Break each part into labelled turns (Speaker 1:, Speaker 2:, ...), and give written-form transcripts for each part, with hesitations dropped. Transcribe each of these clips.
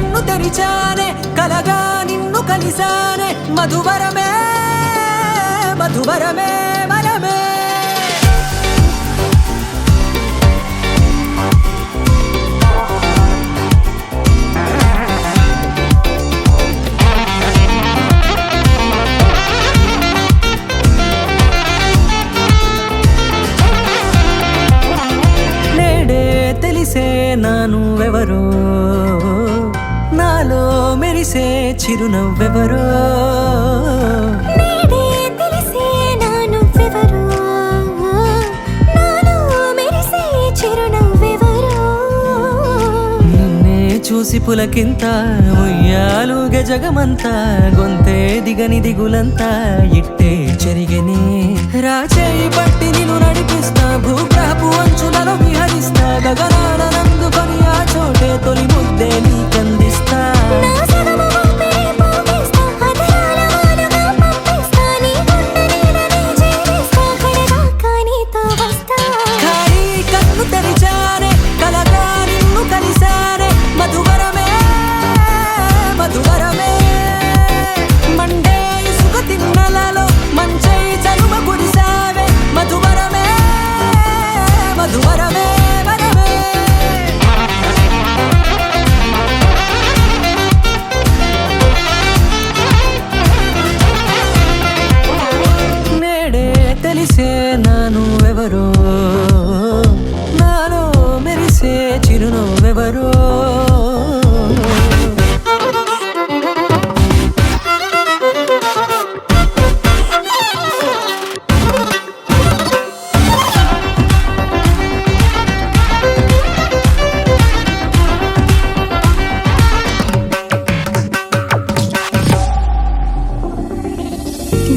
Speaker 1: కన్ను తెరిచానే కలగా నిన్ను కలిసానే మధువరమే మధువరమే మనమే తెలిసే నానువెవరో నాలో మెరిసే చిరునవ్వెవరో
Speaker 2: తెలిసే నానువెవరో నాలో మెరిసే చిరునవ్వెవరో
Speaker 1: నిన్నే చూసి పులకింత ఉయ్యాలుగే జగమంతా గొంతే దిగని దిగులంతా ఇట్టే చెరిగెనే రాచేయి పట్టి నిన్ను నడిపిస్తా భూగ్రహపు అంచులలో విహరిస్తా గగనాన నందుకొని ఆ చోటే తొలి ముద్దే నీకందిస్తా ఖాళీ కన్ను తెరిచానే కలగా నిన్ను కలిసానే మధువరమే మధువరమే మండే ఇసుక తిన్నలలో మంచై చలువ కురిసావే మధువరమే మధువరమే వరమే నేడే తెలిసే నానువెవరో నాలో మెరిసే చిరునవ్వెవరో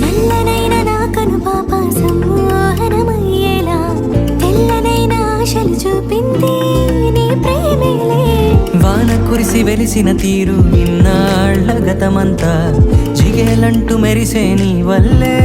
Speaker 2: నల్లనైన నా కనుపాప సమ్మోహనమయ్యేలా తెల్లనైన ఆశలు చూపింది నీ ప్రేమేలే
Speaker 1: వాన కురిసి వెలిసిన తీరు ఇన్నాళ్ల గతమంతా జిగేలంటూ మెరిసే నీ వల్లే